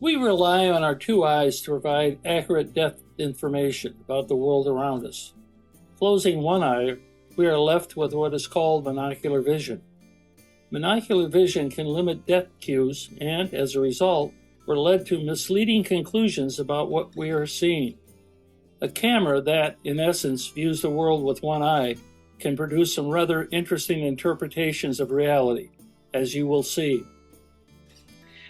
We rely on our two eyes to provide accurate depth information about the world around us. Closing one eye, we are left with what is called monocular vision. Monocular vision can limit depth cues, and as a result, we're led to misleading conclusions about what we are seeing. A camera that, in essence, views the world with one eye can produce some rather interesting interpretations of reality, as you will see.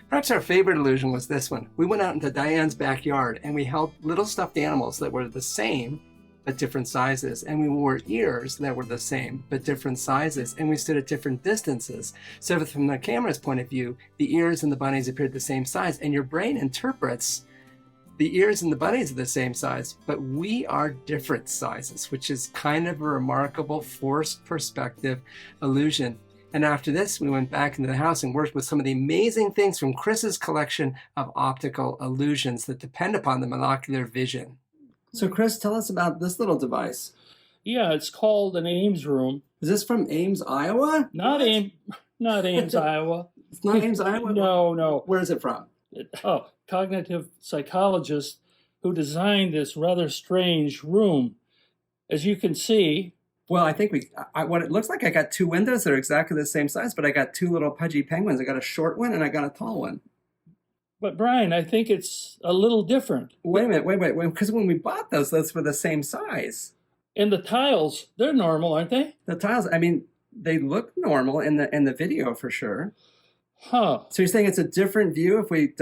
Perhaps our favorite illusion was this one. We went out into Diane's backyard and we held little stuffed animals that were the same but different sizes, and we wore ears that were the same but different sizes, and we stood at different distances. So from the camera's point of view, the ears and the bunnies appeared the same size, and your brain interprets the ears and the bunnies are the same size, but we are different sizes, which is kind of a remarkable forced perspective illusion. And after this, we went back into the house and worked with some of the amazing things from Chris's collection of optical illusions that depend upon the monocular vision. So Chris, tell us about this little device. Yeah, it's called an Ames room. Is this from Ames, Iowa? Not Ames, Iowa. It's not Ames, Iowa? No. Where is it from? Cognitive psychologist who designed this rather strange room. As you can see. Well, I think what it looks like, I got two windows that are exactly the same size, but I got two little pudgy penguins. I got a short one and I got a tall one. But Brian, I think it's a little different. Wait a minute, wait. Because when we bought those were the same size. And the tiles, they're normal, aren't they? The tiles, I mean, they look normal in the video for sure. Huh. So you're saying it's a different view if we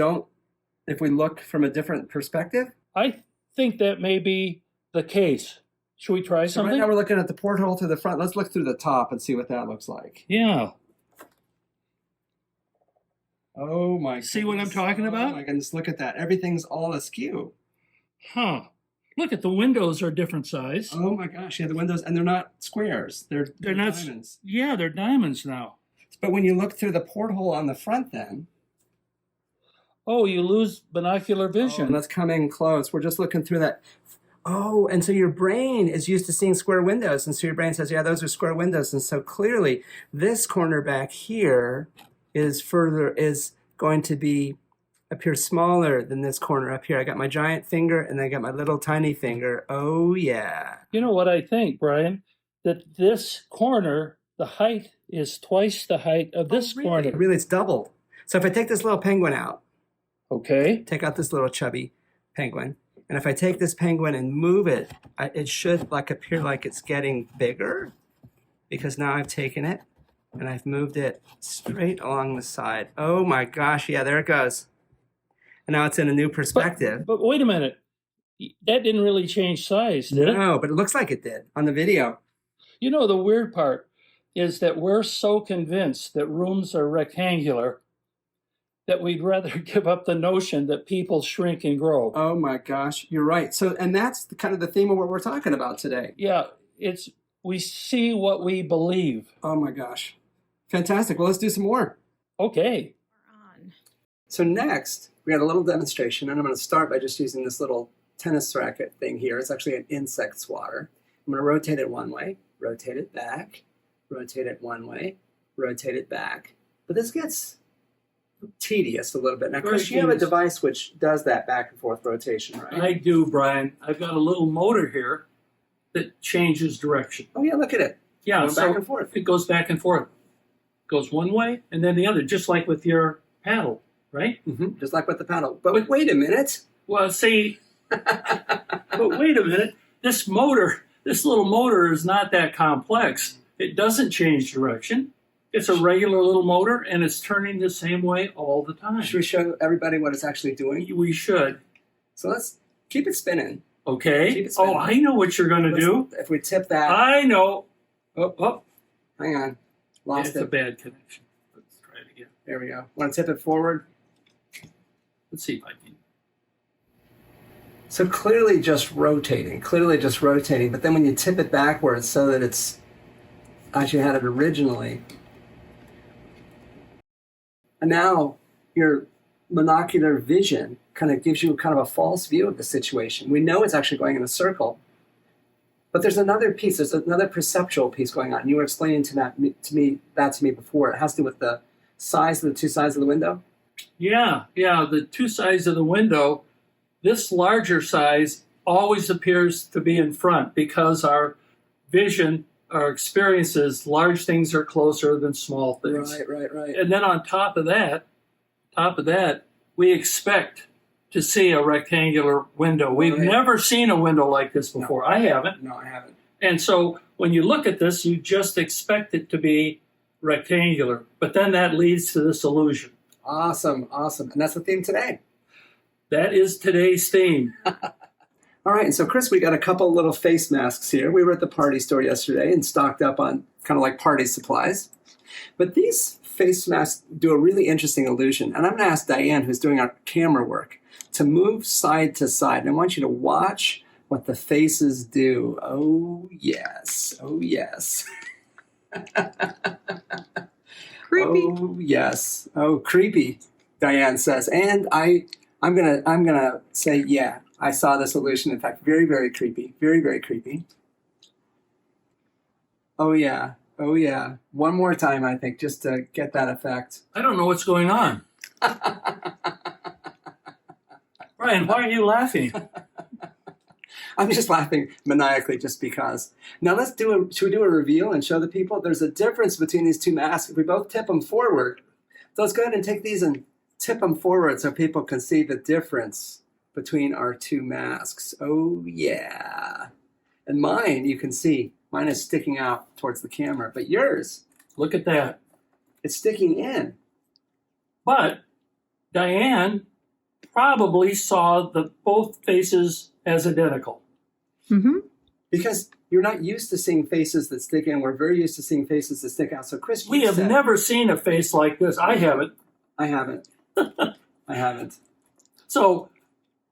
look from a different perspective? I think that may be the case. Should we try something? So right now we're looking at the porthole to the front. Let's look through the top and see what that looks like. Yeah. Oh my goodness. See what I'm talking about? Oh my goodness, look at that. Everything's all askew. Huh. Look at the windows are different size. Oh my gosh, yeah, the windows, and they're not squares. They're not diamonds. Yeah, they're diamonds now. But when you look through the porthole on the front then. Oh, you lose binocular vision. Oh, let's come in close. We're just looking through that. Oh, and so your brain is used to seeing square windows. And so your brain says, yeah, those are square windows. And so clearly this corner back here is going to appear smaller than this corner up here. I got my giant finger and I got my little tiny finger. Oh, yeah. You know what I think, Brian? That this corner, the height is twice the height of this corner. Really, it's doubled. So if I take this little penguin out. Okay. Take out this little chubby penguin. And if I take this penguin and move it, it should appear like it's getting bigger, because now I've taken it and I've moved it straight along the side. Oh my gosh, yeah, there it goes. And now it's in a new perspective. But wait a minute. That didn't really change size, did it? No, but it looks like it did on the video. You know, the weird part is that we're so convinced that rooms are rectangular that we'd rather give up the notion that people shrink and grow. Oh my gosh, you're right. So, and that's kind of the theme of what we're talking about today. Yeah, we see what we believe. Oh my gosh. Fantastic. Well, let's do some more. Okay. So next, we had a little demonstration, and I'm going to start by just using this little tennis racket thing here. It's actually an insect swatter. I'm going to rotate it one way, rotate it back, rotate it one way, rotate it back. But this gets tedious a little bit. Now, Chris, you have a device which does that back and forth rotation, right? I do, Brian. I've got a little motor here that changes direction. Oh, yeah, look at it. Yeah, so back and forth. It goes back and forth. Goes one way and then the other, just like with your paddle, right? Mm-hmm. Just like with the paddle. But wait a minute. Well, see, but wait a minute. This little motor is not that complex. It doesn't change direction. It's a regular little motor, and it's turning the same way all the time. Should we show everybody what it's actually doing? We should. So let's keep it spinning. Okay. Keep it spinning. Oh, I know what you're going to do. If we tip that. I know. Oh. Hang on. Lost it. It's a bad connection. Let's try it again. There we go. Want to tip it forward? Let's see if I can. So clearly just rotating. But then when you tip it backwards so that it's as you had it originally, and now your monocular vision kind of gives you kind of a false view of the situation. We know it's actually going in a circle, but there's another piece, there's another perceptual piece going on. You were explaining that to me before. It has to do with the size of the two sides of the window. Yeah, yeah, the two sides of the window, this larger size always appears to be in front because our vision, our experiences, large things are closer than small things. Right. And then on top of that, we expect to see a rectangular window. We've never seen a window like this before. No. I haven't. No, I haven't. And so when you look at this, you just expect it to be rectangular. But then that leads to this illusion. Awesome. And that's the theme today. That is today's theme. All right, and so Chris, we got a couple little face masks here. We were at the party store yesterday and stocked up on kind of like party supplies. But these face masks do a really interesting illusion. And I'm going to ask Diane, who's doing our camera work, to move side to side. And I want you to watch what the faces do. Oh, yes. Creepy. Oh, yes. Oh, creepy, Diane says. And I'm gonna say, yeah, I saw this illusion. In fact, very, very creepy. Very, very creepy. Oh, yeah. One more time, I think, just to get that effect. I don't know what's going on. Brian, why are you laughing? I'm just laughing maniacally just because. Now should we do a reveal and show the people? There's a difference between these two masks. If we both tip them forward, so let's go ahead and take these and tip them forward so people can see the difference between our two masks. Oh, yeah. And mine, you can see, mine is sticking out towards the camera, but yours, Look at that. it's sticking in. But Diane probably saw both faces as identical. Mm-hmm. Because you're not used to seeing faces that stick in. We're very used to seeing faces that stick out. So, Chris, We have never seen a face like this. I haven't. I haven't. I haven't. So,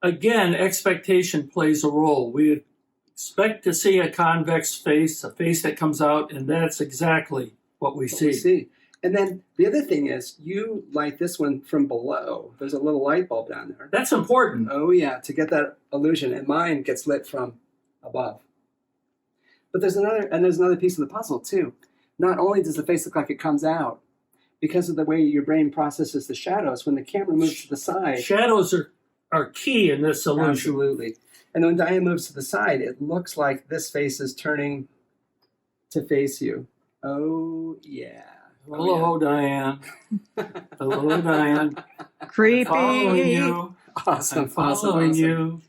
again, expectation plays a role. We expect to see a convex face, a face that comes out, and that's exactly what we see. And then the other thing is, you light this one from below. There's a little light bulb down there. That's important. Oh, yeah, to get that illusion. And mine gets lit from above. But there's another piece of the puzzle, too. Not only does the face look like it comes out, because of the way your brain processes the shadows, when the camera moves to the side... Shadows are key in this illusion. Absolutely. And when Diane moves to the side, it looks like this face is turning to face you. Oh, yeah. Hello, Diane. Hello, Diane. Creepy. Following you. Awesome. Following you.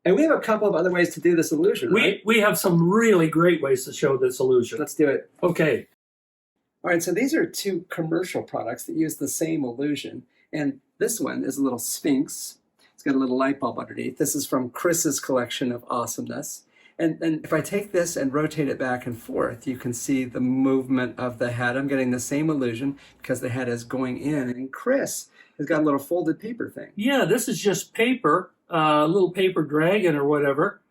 And we have a couple of other ways to do this illusion, right? We have some really great ways to show this illusion. Let's do it. Okay. All right, so these are two commercial products that use the same illusion. And this one is a little sphinx. It's got a little light bulb underneath. This is from Chris's collection of awesomeness. And if I take this and rotate it back and forth, you can see the movement of the head. I'm getting the same illusion because the head is going in. And Chris has got a little folded paper thing. Yeah, this is just paper, a little paper dragon or whatever.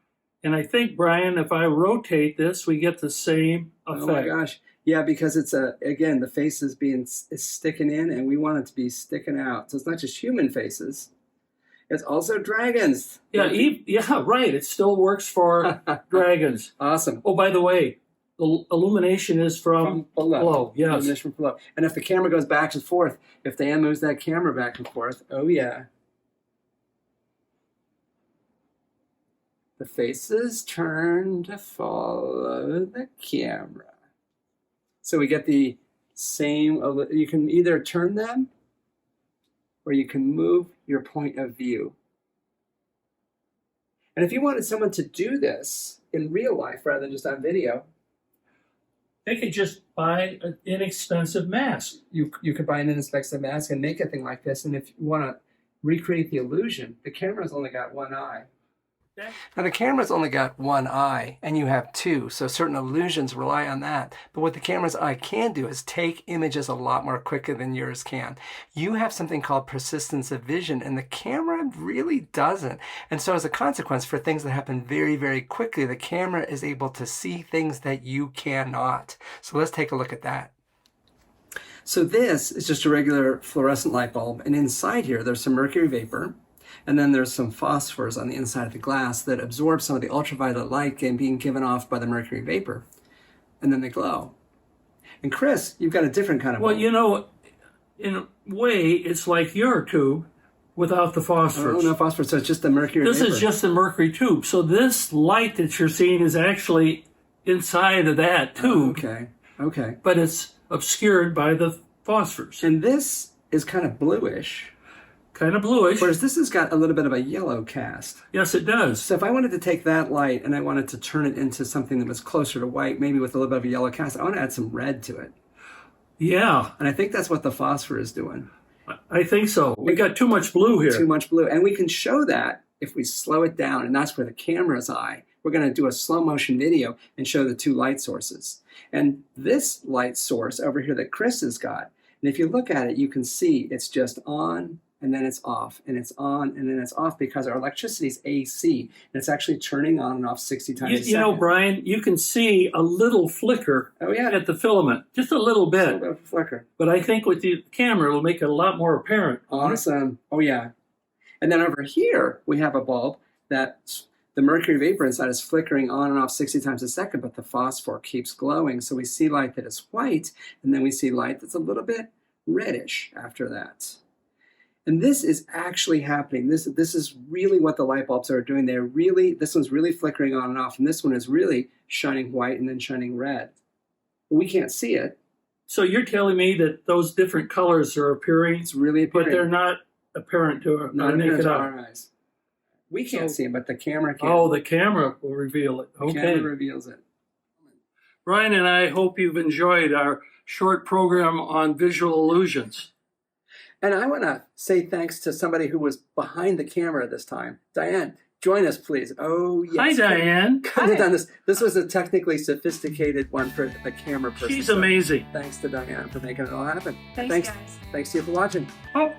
And I think, Brian, if I rotate this, we get the same effect. Oh my gosh. Yeah, because it's again, the face is sticking in and we want it to be sticking out. So it's not just human faces. It's also dragons. Yeah, yeah, right. It still works for dragons. Awesome. Oh, by the way, the illumination is from below. Yes. Illumination from below. And if the camera goes back and forth, if Diane moves that camera back and forth, oh yeah. The faces turn to follow the camera. So we get the same, you can either turn them or you can move your point of view. And if you wanted someone to do this in real life rather than just on video, they could just buy an inexpensive mask. You could buy an inexpensive mask and make a thing like this. And if you want to recreate the illusion, the camera's only got one eye. Now the camera's only got one eye and you have two, so certain illusions rely on that. But what the camera's eye can do is take images a lot more quicker than yours can. You have something called persistence of vision and the camera really doesn't. And so as a consequence, for things that happen very, very quickly, the camera is able to see things that you cannot. So let's take a look at that. So this is just a regular fluorescent light bulb, and inside here there's some mercury vapor. And then there's some phosphors on the inside of the glass that absorb some of the ultraviolet light being given off by the mercury vapor. And then they glow. And Chris, you've got a different kind of bulb. Well, in a way, it's like your tube without the phosphorus. Oh, no phosphorus, so it's just the mercury This vapor. is just a mercury tube. So this light that you're seeing is actually inside of that tube, Okay. but it's obscured by the phosphorus. And this is kind of bluish, Kind of bluish. whereas this has got a little bit of a yellow cast. Yes, it does. So if I wanted to take that light and I wanted to turn it into something that was closer to white, maybe with a little bit of a yellow cast, I want to add some red to it. Yeah, And I think that's what the phosphor is doing. I think so. We got too much blue here. Too much blue. And we can show that if we slow it down, and that's where the camera's eye. We're going to do a slow motion video and show the two light sources. And this light source over here that Chris has got, and if you look at it, you can see it's just on and then it's off, and it's on and then it's off, because our electricity is AC, and it's actually turning on and off 60 times a second. You know, Brian, you can see a little flicker at the filament, just a little bit. A little bit of a flicker. But I think with the camera, it'll make it a lot more apparent. Awesome. Oh, yeah. And then over here, we have a bulb that the mercury vapor inside is flickering on and off 60 times a second, but the phosphor keeps glowing. So we see light that is white, and then we see light that's a little bit reddish after that. And this is actually happening. This is really what the light bulbs are doing. This one's really flickering on and off, and this one is really shining white and then shining red. But we can't see it. So you're telling me that those different colors are appearing, It's really appearing. but they're not apparent to our not naked eye. our eyes. We can't see them, but the camera can. Oh, the camera will reveal it. The Okay. camera reveals it. Brian and I hope you've enjoyed our short program on visual illusions. And I want to say thanks to somebody who was behind the camera this time. Diane, join us, please. Oh, yes. Hi, Diane. Couldn't have done this. This was a technically sophisticated one for the camera person. She's So amazing. Thanks to Diane for making it all happen. Thanks, guys. Thanks to you for watching. Oh.